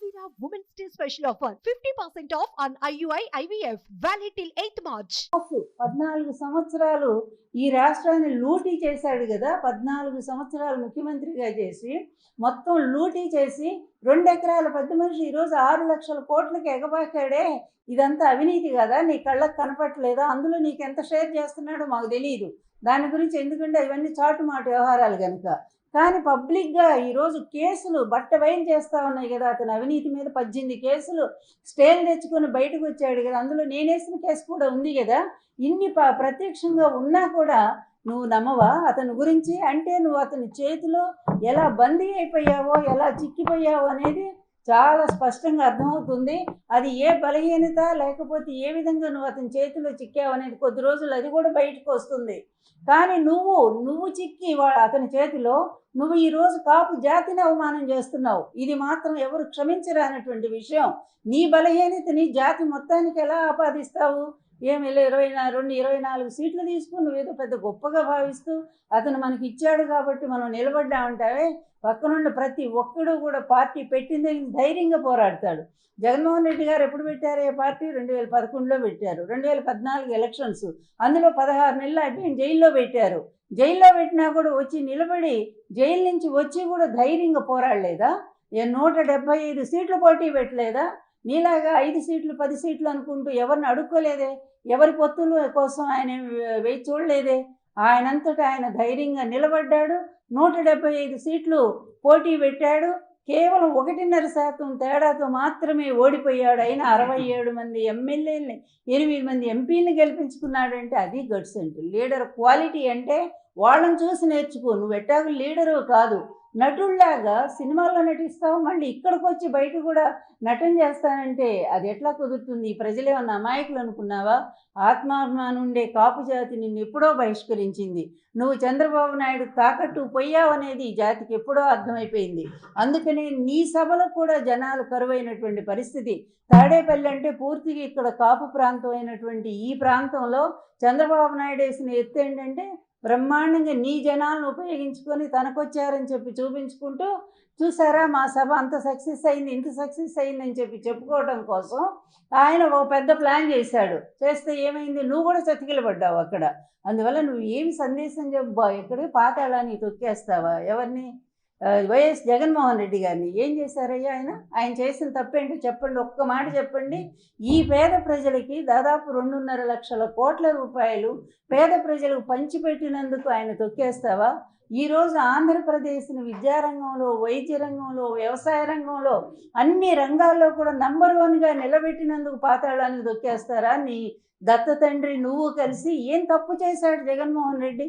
Kavira Women's Day special offer 50% off on IUI IVF valid till 8th March. 14 సంవత్సరాలు ఈ రాష్ట్రాన్ని లూటీ చేశాడు కదా. 14 సంవత్సరాలు ముఖ్యమంత్రిగా చేసి మొత్తం లూటీ చేసి 2 ఎకరాల పెద్ద మనిషి ఈరోజు 6 లక్షల కోట్లకి ఎగబాకాడే. ఇదంతా అవినీతి కదా, నీ కళ్ళకు కనపట్లేదా? అందులో నీకు ఎంత షేర్ చేస్తున్నాడో మాకు తెలియదు. దాని గురించి ఎందుకంటే ఇవన్నీ చాటుమాటు వ్యవహారాలు కనుక. కానీ పబ్లిక్గా ఈరోజు కేసులు బట్టబయలు చేస్తూ ఉన్నాయి కదా. అతను అవినీతి మీద 18 కేసులు స్టేలు తెచ్చుకొని బయటకు వచ్చాడు కదా. అందులో నేనేసిన కేసు కూడా ఉంది కదా. ఇన్ని ప్రత్యక్షంగా ఉన్నా కూడా నువ్వు నమ్మవా అతని గురించి? అంటే నువ్వు అతని చేతిలో ఎలా బందీ అయిపోయావో, ఎలా చిక్కిపోయావో అనేది చాలా స్పష్టంగా అర్థమవుతుంది. అది ఏ బలహీనత లేకపోతే ఏ విధంగా నువ్వు అతని చేతిలో చిక్కావు అనేది కొద్ది రోజులు అది కూడా బయటకు వస్తుంది. కానీ నువ్వు చిక్కి అతని చేతిలో నువ్వు ఈరోజు కాపు జాతిని అవమానం చేస్తున్నావు. ఇది మాత్రం ఎవరు క్షమించరానటువంటి విషయం. నీ బలహీనత నీ జాతి మొత్తానికి ఎలా ఆపాదిస్తావు? ఏమి 24 సీట్లు తీసుకుని నువ్వేదో పెద్ద గొప్పగా భావిస్తూ అతను మనకి ఇచ్చాడు కాబట్టి మనం నిలబడ్డామంటావే. పక్కనుండి ప్రతి ఒక్కడు కూడా పార్టీ పెట్టిందని ధైర్యంగా పోరాడతాడు. జగన్మోహన్ రెడ్డి గారు ఎప్పుడు పెట్టారు ఏ పార్టీ? 2011లో పెట్టారు. 2014 ఎలక్షన్స్, అందులో 16 నెలలు అయిపోయి జైల్లో పెట్టారు. జైల్లో పెట్టినా కూడా వచ్చి నిలబడి జైలు నుంచి వచ్చి కూడా ధైర్యంగా పోరాడలేదా? 175 సీట్లు పోటీ పెట్టలేదా? నీలాగా 5 సీట్లు 10 సీట్లు అనుకుంటూ ఎవరిని అడుక్కోలేదే. ఎవరి పొత్తుల కోసం ఆయన వేచి చూడలేదే. ఆయనంతటా ఆయన ధైర్యంగా నిలబడ్డాడు. 175 సీట్లు పోటీ పెట్టాడు. కేవలం 1.5% తేడాతో మాత్రమే ఓడిపోయాడు. అయినా 67 మంది ఎమ్మెల్యేలని 8 మంది ఎంపీని గెలిపించుకున్నాడంటే అది గట్స్ అంటే. లీడర్ క్వాలిటీ అంటే వాళ్ళని చూసి నేర్చుకో. నువ్వు ఎట్టాగు లీడరు కాదు, నటుల్లాగా సినిమాల్లో నటిస్తావు, మళ్ళీ ఇక్కడికి వచ్చి బయట కూడా నటన చేస్తానంటే అది ఎట్లా కుదురుతుంది? ప్రజలేమన్నా అమాయకులు అనుకున్నావా? ఆత్మాభిమానం ఉండే కాపు జాతి నిన్ను ఎప్పుడో బహిష్కరించింది. నువ్వు చంద్రబాబు నాయుడు తాకట్టు పోయావు అనేది ఈ జాతికి ఎప్పుడో అర్థమైపోయింది. అందుకని నీ సభలో కూడా జనాలు కరువైనటువంటి పరిస్థితి. తాడేపల్లి అంటే పూర్తిగా ఇక్కడ కాపు ప్రాంతం అయినటువంటి ఈ ప్రాంతంలో చంద్రబాబు నాయుడు వేసిన ఎత్తు ఏంటంటే బ్రహ్మాండంగా నీ జనాలను ఉపయోగించుకొని తనకొచ్చారని చెప్పి చూపించుకుంటూ, చూసారా మా సభ అంత సక్సెస్ అయింది, ఇంత సక్సెస్ అయిందని చెప్పి చెప్పుకోవడం కోసం ఆయన ఒక పెద్ద ప్లాన్ చేశాడు. చేస్తే ఏమైంది? నువ్వు కూడా చతికిలబడ్డావు అక్కడ. అందువల్ల నువ్వు ఏమి సందేశం చెప్పు? ఎక్కడికి పాతాళాన్ని తొక్కేస్తావా? ఎవరిని? వైఎస్ జగన్మోహన్ రెడ్డి గారిని ఏం చేశారయ్యా? ఆయన చేసిన తప్పేంటో చెప్పండి, ఒక్క మాట చెప్పండి. ఈ పేద ప్రజలకి దాదాపు 2.5 లక్షల కోట్ల రూపాయలు పేద ప్రజలకు పంచిపెట్టినందుకు ఆయన తొక్కేస్తావా? ఈరోజు ఆంధ్రప్రదేశ్ని విద్యారంగంలో, వైద్య రంగంలో, వ్యవసాయ రంగంలో అన్ని రంగాల్లో కూడా నంబర్ 1గా నిలబెట్టినందుకు పాతాళానికి తొక్కేస్తారా? నీ దత్త తండ్రి నువ్వు కలిసి ఏం తప్పు చేశాడు జగన్మోహన్ రెడ్డి?